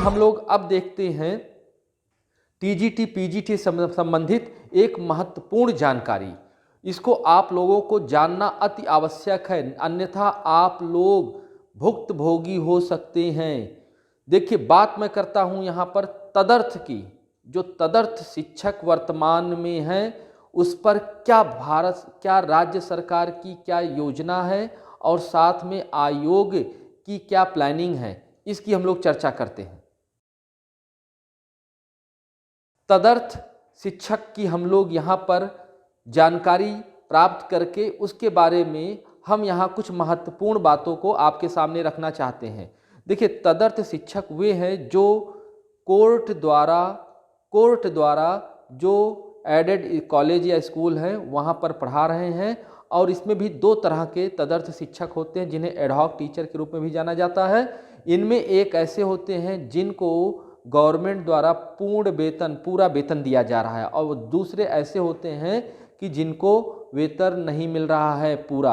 हम लोग अब देखते हैं टीजीटी पीजीटी संबंधित एक महत्वपूर्ण जानकारी। इसको आप लोगों को जानना अति आवश्यक है, अन्यथा आप लोग भुक्तभोगी हो सकते हैं। देखिए, बात मैं करता हूं यहां पर तदर्थ की। जो तदर्थ शिक्षक वर्तमान में हैं, उस पर क्या राज्य सरकार की क्या योजना है और साथ में आयोग की क्या प्लानिंग है, इसकी हम लोग चर्चा करते हैं। तदर्थ शिक्षक की हम लोग यहाँ पर जानकारी प्राप्त करके उसके बारे में हम यहाँ कुछ महत्वपूर्ण बातों को आपके सामने रखना चाहते हैं। देखिए, तदर्थ शिक्षक वे हैं जो कोर्ट द्वारा जो एडेड कॉलेज या स्कूल हैं वहाँ पर पढ़ा रहे हैं। और इसमें भी दो तरह के तदर्थ शिक्षक होते हैं जिन्हें एडहॉक टीचर के रूप में भी जाना जाता है। इनमें एक ऐसे होते हैं जिनको गवर्नमेंट द्वारा पूरा वेतन दिया जा रहा है, और दूसरे ऐसे होते हैं कि जिनको वेतन नहीं मिल रहा है पूरा।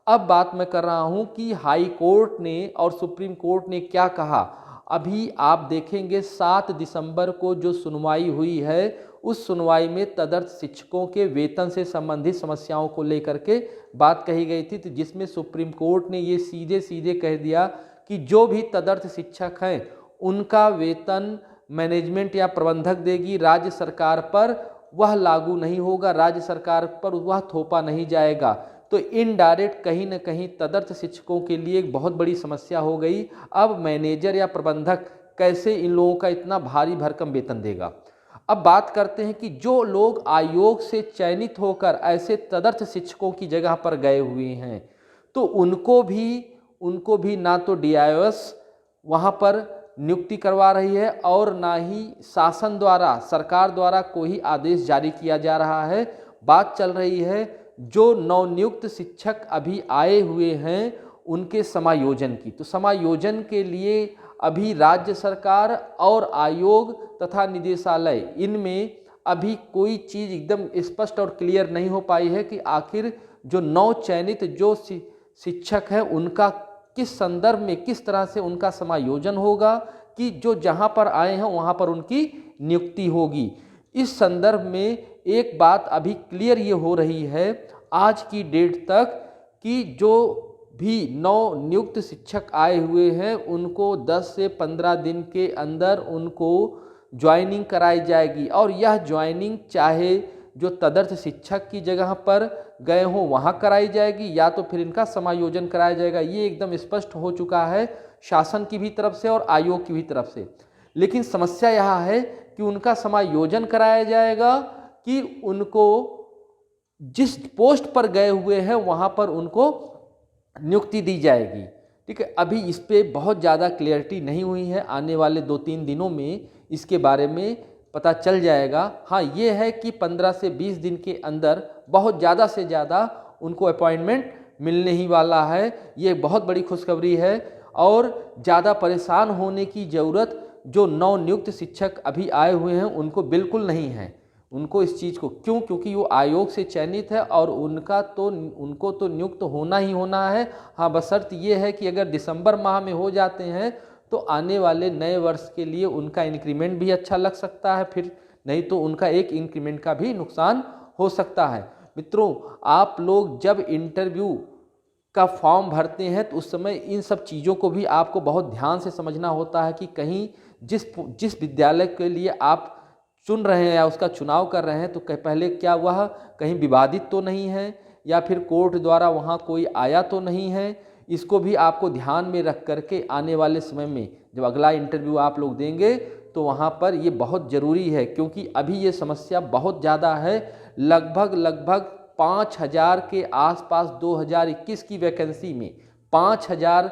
अब बात मैं कर रहा हूं कि हाई कोर्ट ने और सुप्रीम कोर्ट ने क्या कहा। अभी आप देखेंगे 7 दिसंबर को जो सुनवाई हुई है, उस सुनवाई में तदर्थ शिक्षकों के वेतन से संबंधित समस्याओं को लेकर के बात कही गई थी, तो जिसमें सुप्रीम कोर्ट ने ये सीधे सीधे कह दिया कि जो भी तदर्थ शिक्षक हैं उनका वेतन मैनेजमेंट या प्रबंधक देगी, राज्य सरकार पर वह लागू नहीं होगा, राज्य सरकार पर वह थोपा नहीं जाएगा। तो इनडायरेक्ट कहीं ना कहीं तदर्थ शिक्षकों के लिए एक बहुत बड़ी समस्या हो गई। अब मैनेजर या प्रबंधक कैसे इन लोगों का इतना भारी भरकम वेतन देगा। अब बात करते हैं कि जो लोग आयोग से चयनित होकर ऐसे तदर्थ शिक्षकों की जगह पर गए हुए हैं, तो उनको भी ना तो DIOS वहाँ पर नियुक्ति करवा रही है और ना ही शासन द्वारा, सरकार द्वारा कोई आदेश जारी किया जा रहा है। बात चल रही है जो नवनियुक्त शिक्षक अभी आए हुए हैं उनके समायोजन की। तो समायोजन के लिए अभी राज्य सरकार और आयोग तथा निदेशालय, इनमें अभी कोई चीज़ एकदम स्पष्ट और क्लियर नहीं हो पाई है कि आखिर जो नव चयनित जो शिक्षक हैं उनका किस संदर्भ में, किस तरह से उनका समायोजन होगा कि जो जहां पर आए हैं वहां पर उनकी नियुक्ति होगी। इस संदर्भ में एक बात अभी क्लियर ये हो रही है आज की डेट तक कि जो भी नव नियुक्त शिक्षक आए हुए हैं उनको 10 से 15 दिन के अंदर उनको ज्वाइनिंग कराई जाएगी। और यह ज्वाइनिंग चाहे जो तदर्थ शिक्षक की जगह पर गए हों वहाँ कराई जाएगी, या तो फिर इनका समायोजन कराया जाएगा। ये एकदम स्पष्ट हो चुका है शासन की भी तरफ से और आयोग की भी तरफ से। लेकिन समस्या यहाँ है कि उनका समायोजन कराया जाएगा कि उनको जिस पोस्ट पर गए हुए हैं वहाँ पर उनको नियुक्ति दी जाएगी। ठीक है, अभी इस पर बहुत ज़्यादा क्लियरिटी नहीं हुई है। आने वाले 2-3 दिनों में इसके बारे में पता चल जाएगा। हाँ, ये है कि 15 से 20 दिन के अंदर बहुत ज़्यादा से ज़्यादा उनको अपॉइंटमेंट मिलने ही वाला है। ये बहुत बड़ी खुशखबरी है और ज़्यादा परेशान होने की ज़रूरत जो नवनियुक्त शिक्षक अभी आए हुए हैं उनको बिल्कुल नहीं है। उनको इस चीज़ को क्योंकि वो आयोग से चयनित है और उनको तो नियुक्त होना ही होना है। हाँ, बशर्त ये है कि अगर दिसंबर माह में हो जाते हैं तो आने वाले नए वर्ष के लिए उनका इंक्रीमेंट भी अच्छा लग सकता है, फिर नहीं तो उनका एक इंक्रीमेंट का भी नुकसान हो सकता है। मित्रों, आप लोग जब इंटरव्यू का फॉर्म भरते हैं तो उस समय इन सब चीज़ों को भी आपको बहुत ध्यान से समझना होता है कि कहीं जिस विद्यालय के लिए आप चुन रहे हैं या उसका चुनाव कर रहे हैं तो पहले क्या वह कहीं विवादित तो नहीं है या फिर कोर्ट द्वारा वहाँ कोई आया तो नहीं है। इसको भी आपको ध्यान में रख करके आने वाले समय में जब अगला इंटरव्यू आप लोग देंगे तो वहाँ पर ये बहुत ज़रूरी है, क्योंकि अभी ये समस्या बहुत ज़्यादा है। लगभग 5000 के आसपास 2021 की वैकेंसी में 5000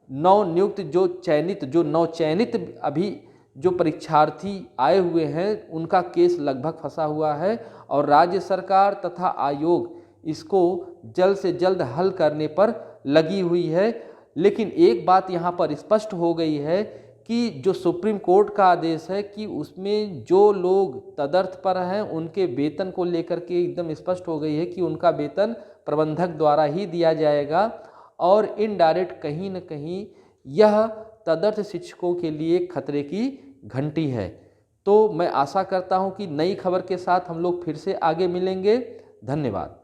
नवनियुक्त जो नवचयनित अभी जो परीक्षार्थी आए हुए हैं उनका केस लगभग फंसा हुआ है और राज्य सरकार तथा आयोग इसको जल्द से जल्द हल करने पर लगी हुई है। लेकिन एक बात यहाँ पर स्पष्ट हो गई है कि जो सुप्रीम कोर्ट का आदेश है कि उसमें जो लोग तदर्थ पर हैं उनके वेतन को लेकर के एकदम स्पष्ट हो गई है कि उनका वेतन प्रबंधक द्वारा ही दिया जाएगा। और इनडायरेक्ट कहीं न कहीं यह तदर्थ शिक्षकों के लिए खतरे की घंटी है। तो मैं आशा करता हूं कि नई खबर के साथ हम लोग फिर से आगे मिलेंगे। धन्यवाद।